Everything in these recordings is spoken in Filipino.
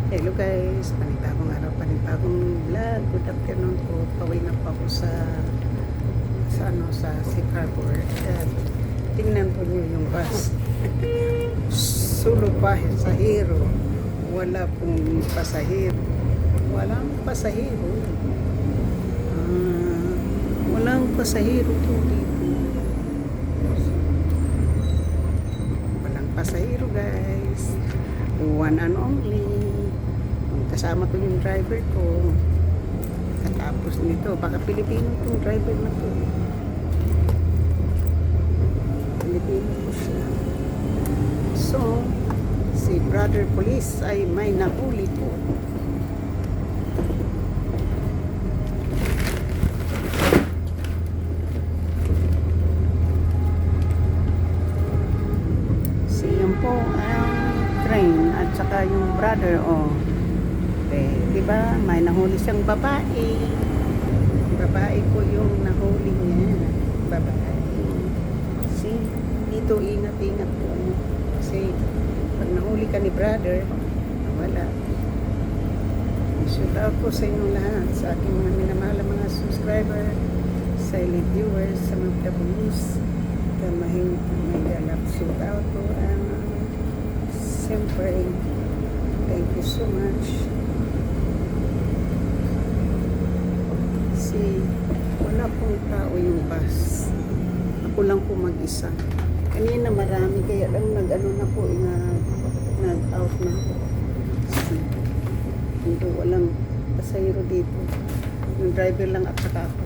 Hello guys, panibagong araw, panibagong vlog. Good afternoon po. Pauwi na po ako sa Safe Harbor. At tingnan po niyo yung bus. Sulo pasahero. Wala pong pasahero. Walang pasahero. Walang pasahero po dito. Walang pasahero guys. One and only. Kasama ko yung driver ko. Katapos nito, baka Pilipino itong driver na to. Pilipino po siya. So, si brother police ay may nahuli po. So, yun po ang train at saka yung brother, diba? May nahuli siyang babae. Babae po yung nahuli niya. Babae. See? Dito ingat-ingat po. Kasi pag nahuli ka ni brother, wala. Shout out po sa inyong lahat, sa aking mga minamahal mga subscriber, silent viewers, sa mga kabulus, kamahing may galap. Shout out po. Siyempre, thank you so much. Wala pong tao yung bus. Ako lang po mag-isa. Kanina marami, kaya lang nag-ano na po, nag-out na po. Hindi walang pasahero dito. Yung driver lang at saka ako.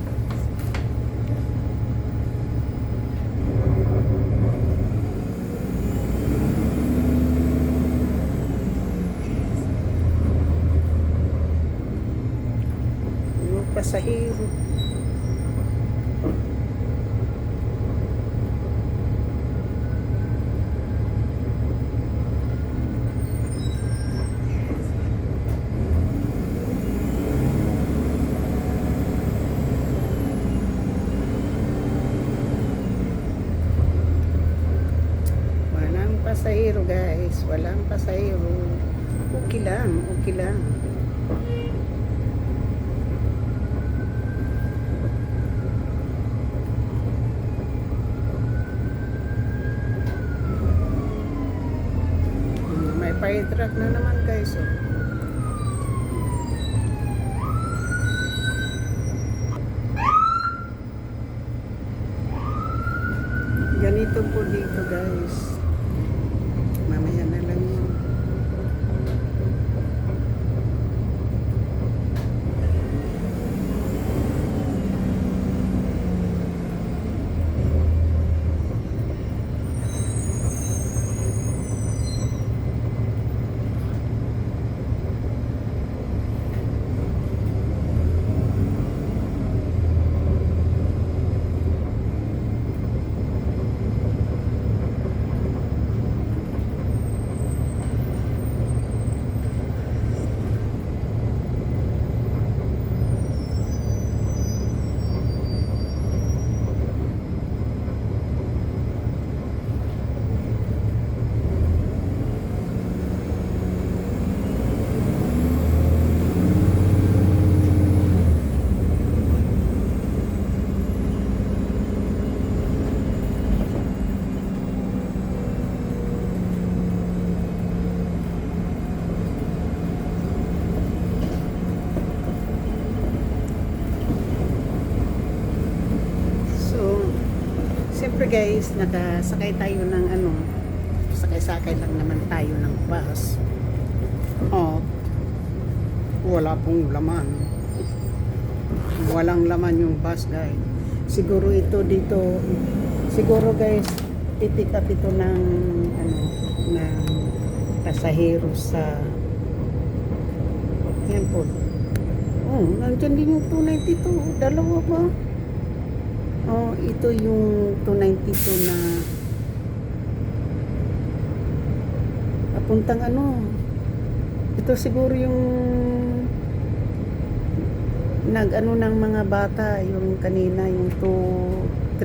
Yung pasahero. Pasahero guys, walang pasahero. Okay lang, okay lang. May fire truck na naman guys. Ganito po dito guys. Mamaya na lang yun. Siyempre guys, nakasakay tayo ng sakay-sakay lang naman tayo ng bus. Wala pong laman. Walang laman yung bus guys. Siguro ito dito, siguro guys, pipick up ito ng pasahero sa yan po. Nandiyan din yung 292, dalawa ba? Ito yung 292 na papuntang ito siguro yung ng mga bata, yung kanina yung 320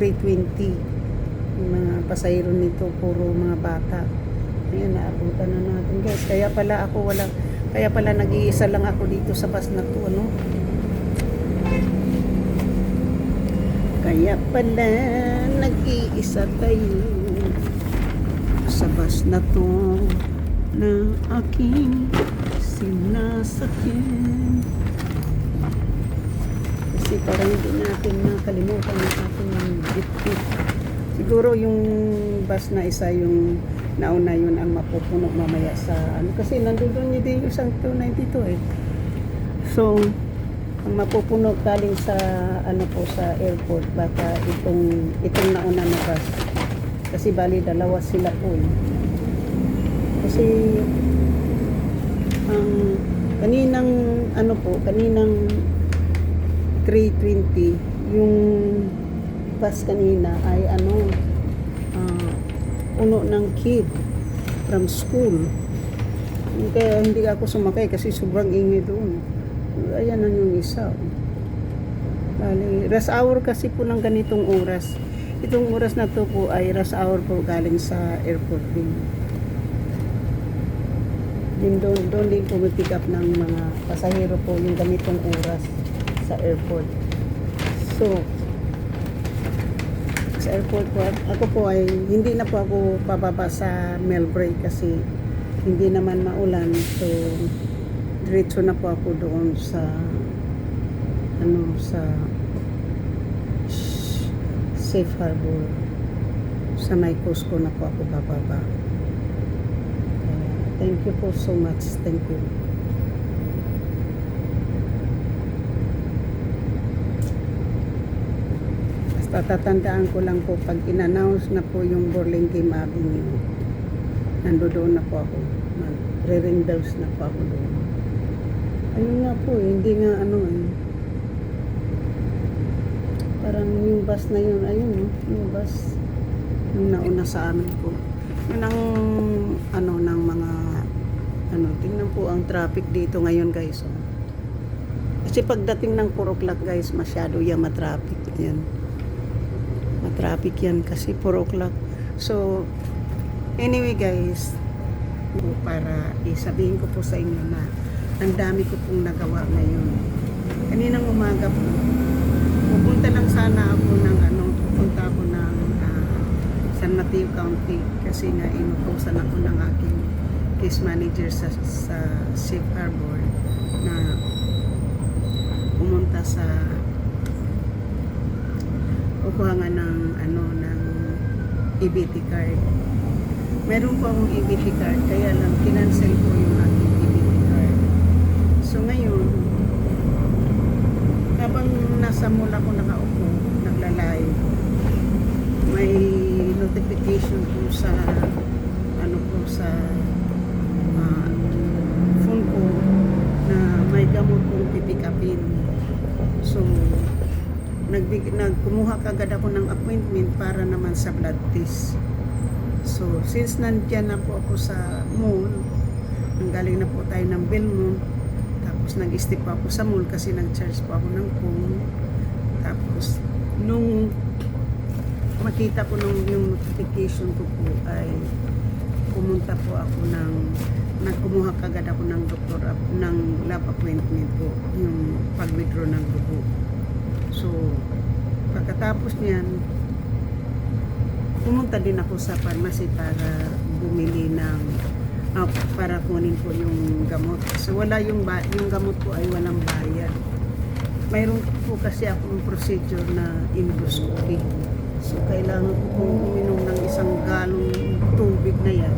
yung mga pasahero nito, puro mga bata. Ayan, naabutan na natin guys. Kaya pala ako Kaya pala nag-iisa lang ako dito sa bus na to, ano? Kaya pala nag-iisa tayo sa bus na to na aking sinasakyan. Kasi parang hindi natin nakalimutan ang ating bitbit. Siguro yung bus na isa yung nauna yun ang mapupuno mamaya sa ano. Kasi nandun din yung isang 292 eh. So, ang mapupuno galing sa ano po sa airport baka itong nauna na bus. Kasi bali dalawa sila po eh. Kasi ang kaninang ano po, kaninang 3:20 yung bus kanina ay ano uno ng kid from school. Kaya hindi ako sumakay kasi sobrang ingay doon. Ayan na yung isa. Bali, rush hour kasi po ng ganitong oras. Itong oras na to po ay rush hour po galing sa airport din. Doon din po pick up ng mga pasahero po yung ganitong oras sa airport. So, sa airport po, ako po ay hindi na po ako pababa sa Melbourne kasi hindi naman maulan. So, diretso na po ako doon sa sa Safe Harbor. Sa may Costco na po ako bababa. Thank you po so much. Thank you. Basta tatandaan ko lang po pag in-announce na po yung Burlingame Avenue, nandoon na po ako. Re-ring bells na po ako doon. Ayun nga po eh, hindi nga ano eh. Parang yung bus na yun, ayun yung bus yung nauna sa amin po. Yun ang ano ng mga tingnan po ang traffic dito ngayon guys. Oh. Kasi pagdating ng 4 o'clock guys, masyado yan matraffic yan. Matraffic yan kasi 4 o'clock. So anyway guys, para isabihin ko po sa inyo na ang dami ko pong nagawa ngayon. Kaninang umaga po, pupunta lang sana ako ng pupunta ako ng San Mateo County kasi nga inutusan ako ng aking case manager sa Safe Harbor na pumunta sa kukuha nga ng ng EBT card. Meron po akong EBT card kaya lang kinancel ko yung aking EBT card. So ngayon habang nasa mall ako nakaupo, nagla-live, may notification po sa sa phone ko na may gamot kong pipikapin. So kumuha kagad ako ng appointment para naman sa blood test. So since nandiyan na po ako sa mall, nanggaling na po tayo ng Belmont, tapos nag-step ako sa mall kasi nag-charge po ako ng phone. Tapos nung makita ko yung notification ko po ay pumunta po ako nagkumuha kagad ako ng doktor ng lab appointment po, yung pag-withdraw ng dugo. So pagkatapos niyan pumunta din ako sa pharmacy para bumili ng para kunin po yung gamot. So wala yung gamot po ay walang bayad. Mayroon po kasi akong procedure na endoscopy. So kailangan ko pong uminom ng 1 galong tubig na yan.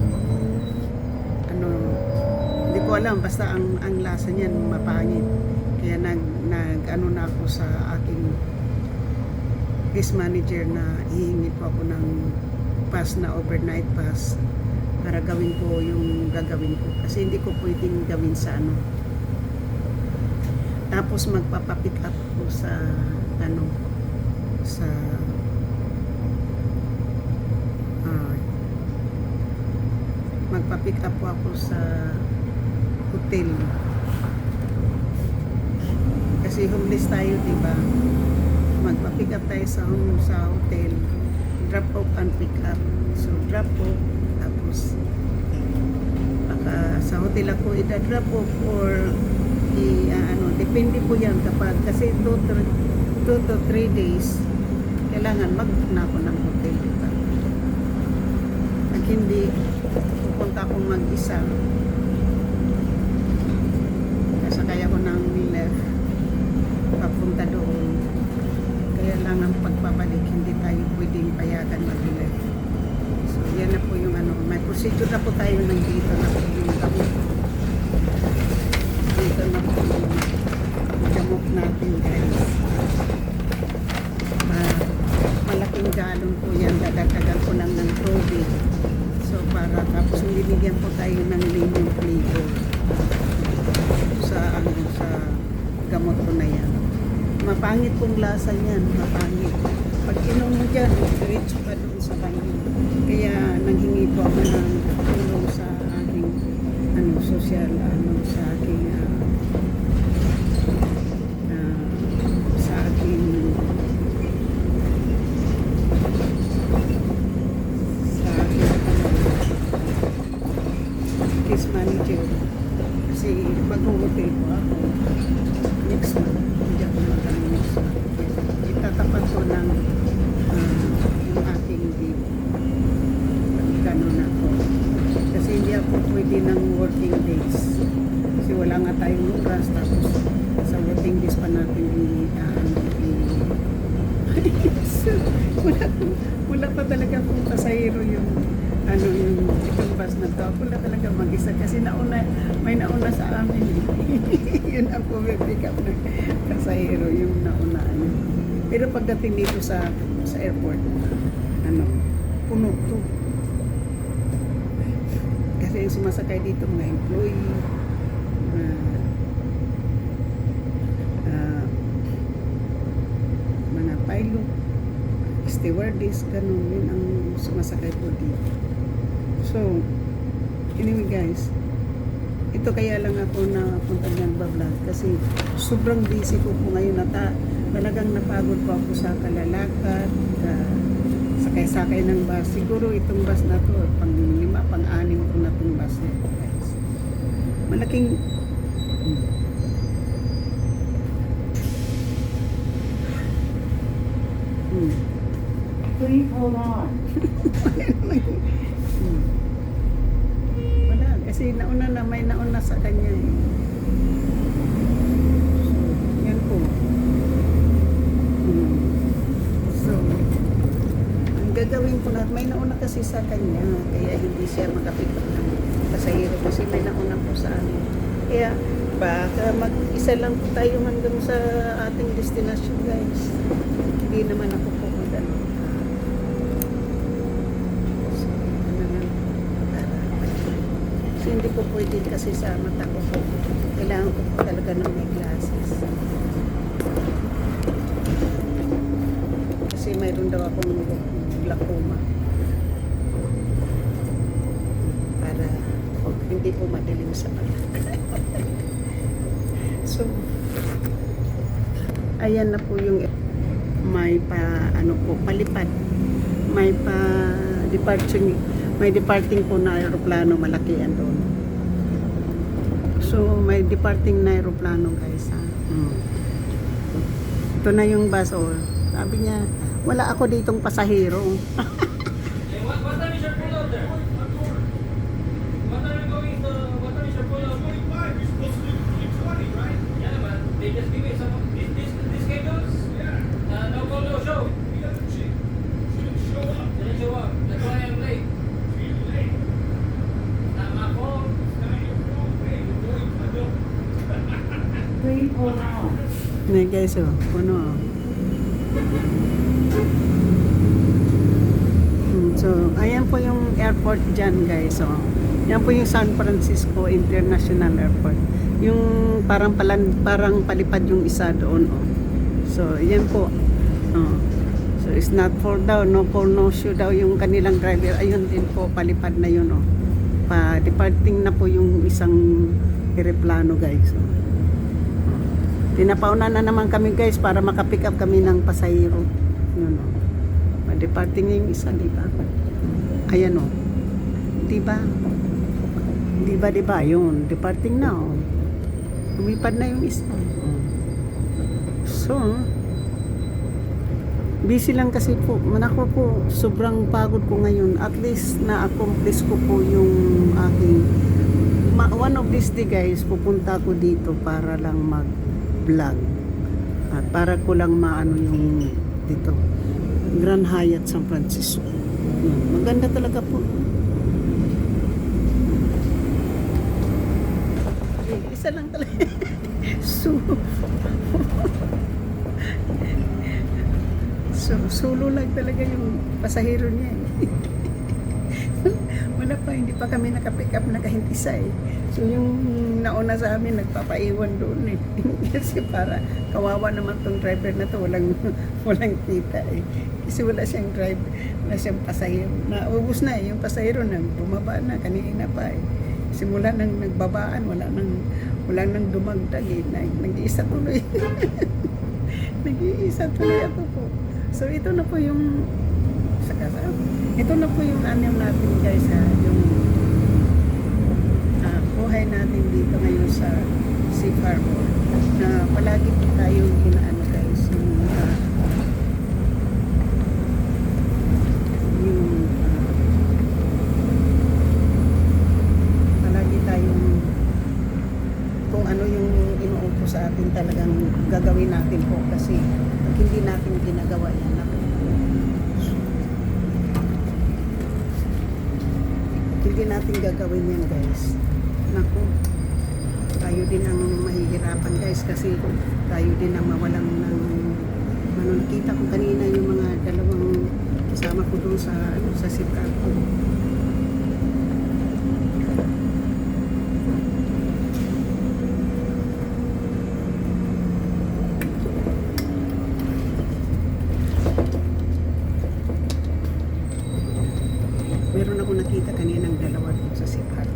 Hindi ko alam, basta ang lasa niyan mapangit. Kaya na ako sa aking case manager na hihingi po ako ng pass na overnight pass para gawin ko yung gagawin ko. Kasi hindi ko pwedeng gawin sa Tapos magpapapick up ko sa magpa-pick up po ako sa hotel. Kasi homeless tayo, diba? Magpa-pick up tayo sa hotel. Drop off and pick up. So drop off, tapos sa hotel ako idadrop off or depende po yan kapag kasi 2 to 3 days kailangan mag-book na ako ng hotel, diba? Pag hindi pupunta akong mag-isa, kasakay ako ng left papunta doon, kaya lang ang pagpapalik hindi tayo pwedeng payagan mag-left. So yan na po yung may procedure na po tayo ng dito na po yung gamot. Dito na po yung gamot natin, guys. Malaking galon po yan, dadagdagan ko lang ng tubig. So para tapos binigyan po tayo ng lemon flavor sa gamot ko na yan. Mapangit pong lasa niyan, mapangit. Pag inom mo dyan, diretso ka doon sa banyo. Kaya nanghingi po ako ng tulong sa aking social, sa aking sa aking case manager. Kasi mag-hotel po ako next month. Hindi ako mag-ano next month. Itatapat ko ng yung aking leave. Ganun ako. Kasi hindi ako pwede ng working days. Kasi wala nga tayong oras. Tapos sa working days pa natin wala pa talaga kung pasahero yung itong bus na to. Wala talaga mag-isa kasi may nauna sa amin. Yun ang pick up ng pasahero, yung nauna. Pero pagdating dito sa airport, puno to. Kasi yung sumasakay dito mga employee, mga pilot, stewardess, ganun, yun ang sumasakay po dito. So, anyway guys, ito kaya lang ako na punta nagbablog kasi sobrang busy ko po ngayon talagang napagod po ako sa kalalakad, sakay-sakay ng bus. Siguro itong bus na to, pang-5, pang-6 ko na itong bus na ito guys. Malaking Please hold on. Wala, kasi may nauna sa kanya eh. So, yan po. So, ang gagawin ko na, may nauna kasi sa kanya, kaya hindi siya makapick up ng pasahero kasi may nauna po sa amin. Kaya, baka mag-isa lang po tayo hanggang sa ating destination guys. Hindi naman ako pupunta no. Hindi po pwede kasi sa mata ko po. Kailangan ko po talaga ng may glasses. Kasi mayroon daw akong glaucoma. Para hindi po madilim sa mata. So, ayan na po yung may palipad. May departing po na aeroplano, malaki yan doon. So, may departing na aeroplano guys. Ito na yung bus. Sabi niya, wala ako ditong pasahero. What time is your pull-out there? What time you going to, what time is your pull-out? 25, you're supposed to do 20, right? Yeah, but they just give me some, this schedules? Yeah. No call, no show. She didn't show up. Didn't show up. That's why I'm late. She's late. Not my fault. It's not your fault. Hey, you're going to the Please hold on. Ngayon guys, puno. So, ayan po yung airport dyan guys. Yan po yung San Francisco International Airport. Yung parang palipad yung isa doon. So, yan po. So, it's not for daw, no for no show daw yung kanilang driver. Ayun din po, palipad na yun. Pa-departing na po yung isang aeroplano guys. Pinapauna na naman kami guys para makapick up kami ng pasahero. Yun Pa-departing yung isa, di ba? Ayan di ba? Di ba yun, departing na oh. Lumipad na yung isa. So, busy lang kasi po. Manako po, sobrang pagod ko ngayon. At least na-accomplish ko po yung aking one of these day guys, pupunta ko dito para lang mag-vlog. At para ko lang maano yung dito. Grand Hyatt San Francisco. Maganda talaga po. Isa lang talaga. Solo lang talaga yung pasahero niya eh. Wala pa, hindi pa kami nakapick up na kahit isa eh. So yung nauna sa amin, nagpapaiwan doon eh. Kasi para kawawa naman tong driver na to, walang kita eh. Kasi wala siyang driver, wala siyang pasahero. Naubos na eh, yung pasahero na bumaba na, kanina pa eh. Simula nang nagbabaan, wala nang dumagdag eh. Nag-iisa tuloy. Nag-iisa tuloy ako po. So ito na po yung ito na po yung ano natin guys ha, yung buhay natin dito ngayon sa Sea Harbor na palagi po tayong inaano guys yung palagi tayong kung ano yung inuupo sa atin talagang gagawin natin po kasi pag hindi natin ginagawa yan hindi natin gagawin yan guys. Naku, tayo din ang mahihirapan guys kasi tayo din ang mawalang ng nakita ko kanina yung mga dalawang kasama ko doon sa Chicago. Meron ako nakita kaninang dalawa doon sa Chicago.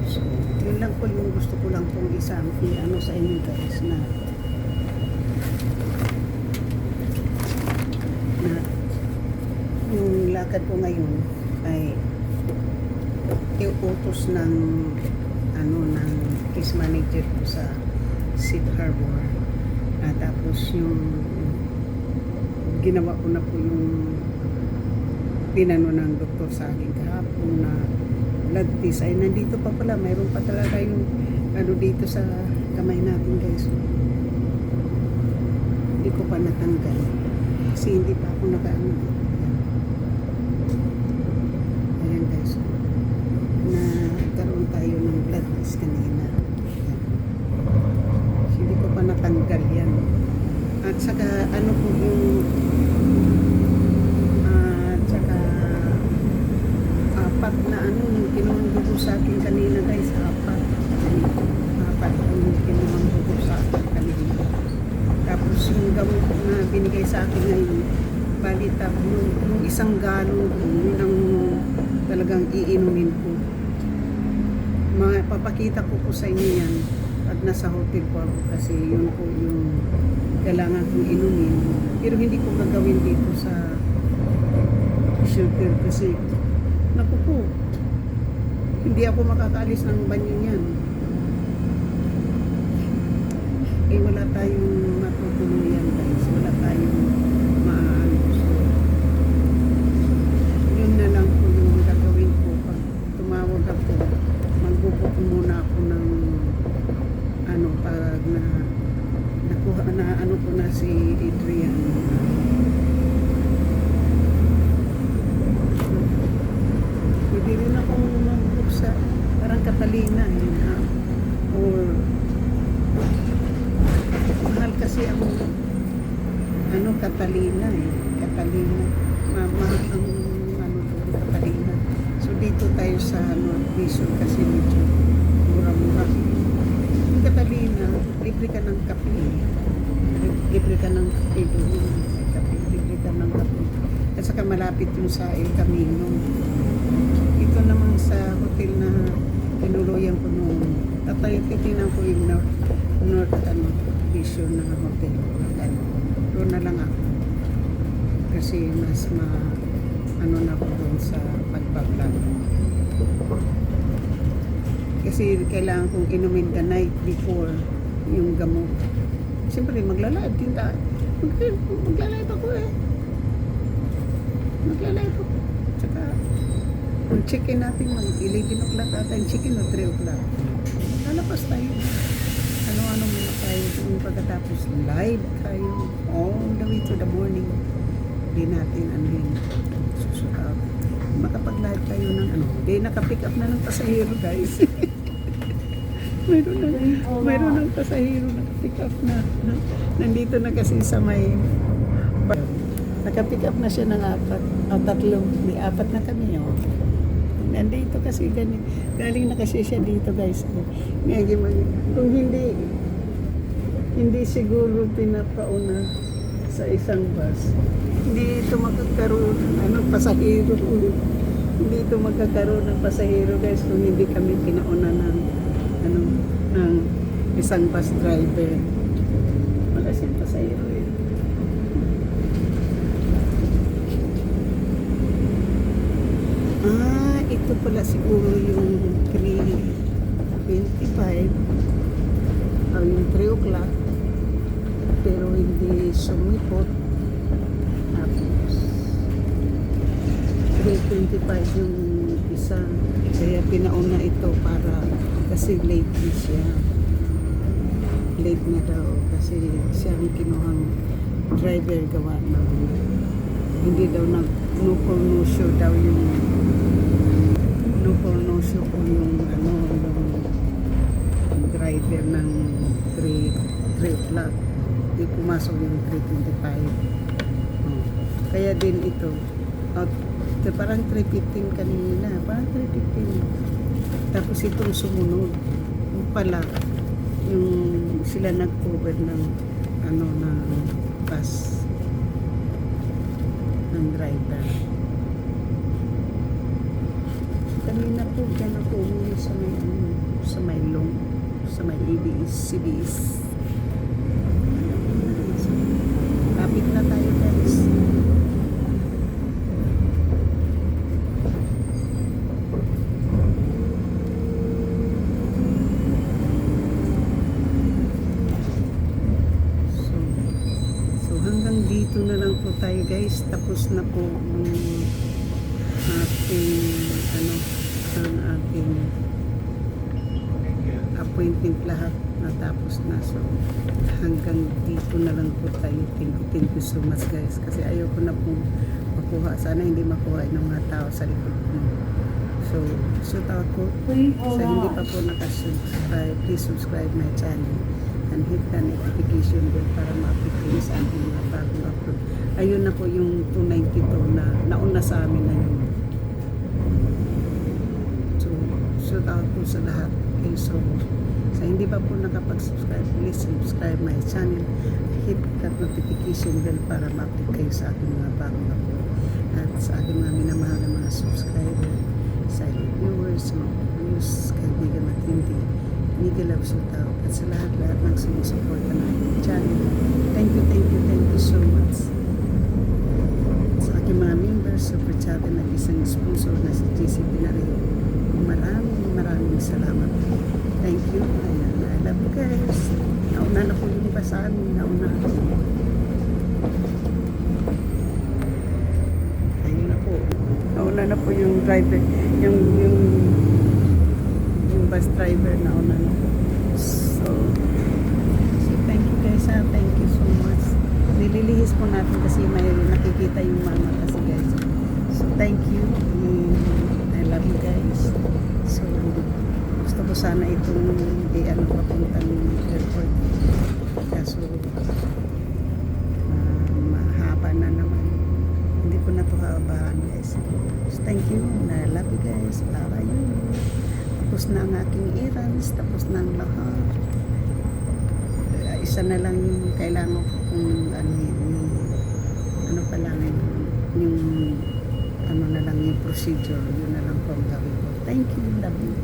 So, yun lang po yung gusto ko lang pong ano sa inyo guys na yung lakad ko ngayon ay iutos ng ng case manager ko sa Sea Harbor. Tapos yung ginawa ko na po yung tinano ng doktor sa akin kahapon na blood test ay nandito pa pala, mayroon pa talaga yung dito sa kamay natin guys. Hindi ko pa natanggal kasi hindi pa ako nakaano. Ayan guys, nagkaroon tayo ng blood test kanina. Ayan. Hindi ko pa natanggal yan. At saka ano po yung apat na yung kinuhang dugo sa akin kanina guys, apat ang kinuhang dugo sa akin kanina. Tapos yung gamot na binigay sa akin ngayon, bali yung isang galon yun ang talagang iinumin ko. Papakita ko sa inyo yan pag nasa hotel po ako kasi yun po yung kailangan kong inumin, pero hindi ko gagawin dito sa shelter kasi naku po, hindi ako makakaalis ng banyo niyan. Eh wala tayong matutuluyan guys, wala tayong maano. Yun na lang po yung gagawin ko pag tumawag ako, magbubuk muna ako ng pag nakuha na ko na si Adrian. Pwede rin akong mag-book sa parang Catalina or mahal kasi ang Catalina Catalina mahal ang Catalina. So dito tayo sa North Vision kasi medyo mura-mura. Yung Catalina, libre ka ng kape. Libre ka ng kape doon. Libre ka ng kape. At saka malapit yung sa El Camino. Ito naman sa hotel na tinuluyan ko noon. At titignan ko yung North Vision na hotel. Doon na lang ako. Kasi mas na ako doon sa pagbablog. Kasi kailangan kong inumin the night before yung gamot. Siyempre, magla-live din tayo. Magla-live ako eh. Magla-live ako. Tsaka, kung check-in natin, mag-11 o'clock ata yung check-in o 3 o'clock. Lalapas tayo. Ano-ano muna tayo doon pagkatapos live tayo all the way to the morning. Hindi natin anuhin. Susukat. Makapag-live tayo ng ano. Hindi, naka-pick up na ng pasahero guys. Mayroon ng pasahero naka-pick up na. Nandito na kasi sa may naka-pick up na siya ng 4 o 3. May 4 na kami oh. Nandito kasi galing na kasi siya dito guys. Kung hindi siguro pinapauna sa isang bus, hindi ito magkakaroon ng pasahero. Hindi ito magkakaroon ng pasahero guys kung hindi kami pinauna ng isang bus driver. Wala siyang pasahero eh. Ito pala siguro yung 3:25 o yung 3 o'clock pero hindi sumipot. Tapos 3:25 yung isa, kaya pinauna ito para kasi late din siya. Late na daw kasi siya ang kinuhang driver gawa ng hindi daw no show daw yung no show ko yung yung driver ng 3 o'clock. Di pumasok yung 3:25. Kaya din ito parang 3:15 kanina, parang 3:15. Tapos itong sumunod yung pala yung sila nag-cover ng ng bus ng driver. Kanina po dyan ako umuwi sa may long, sa may CBS. Kapit na tayo guys. So hanggang dito na lang po tayo guys. Tapos na po ang ating appointment lahat natapos na. So hanggang dito na lang po tayo. Thank you so much guys, kasi ayoko na po makuha, sana hindi makuha ng mga tao sa likod mo. So ako sa hindi pa po nakasubscribe, please subscribe my channel and hit the notification bell para ma-update kayo sa aking mga bagong upload. Ayun na po yung 292 na nauna sa amin na yun. Shout out po sa lahat. Okay, so sa hindi pa po nakapag-subscribe, please subscribe my channel. Hit that notification bell para ma-update kayo sa aking mga bagong upload. At sa aking mga minamahal na mga subscriber, silent viewers, mga views, kaibigan at hindi, Nigel Love Shout out. At sa lahat ng sumusuporta ng aking channel. Thank you so much. Sa aking mga members, super chat at isang sponsor na si JC Pinario. Maraming salamat. Thank you. Ayan, I love you guys. Nauna na po yung basahan. Nauna na po yung driver. Yung bus driver nauna na. So thank you guys ha. Thank you so much. Nililihis po natin kasi may nakikita yung mama kasi guys. So thank you. I love you guys. So gusto ko sana itong papuntang airport. Kaso mahaba na naman. Hindi ko na ito haabaan guys. So thank you. I love you guys. Bye-bye. Tapos na ang aking errands. Tapos na ang lahat. Isa na lang yung kailangan ko kung yung procedure. Yun na lang po ang gawin ko. Thank you. Love you.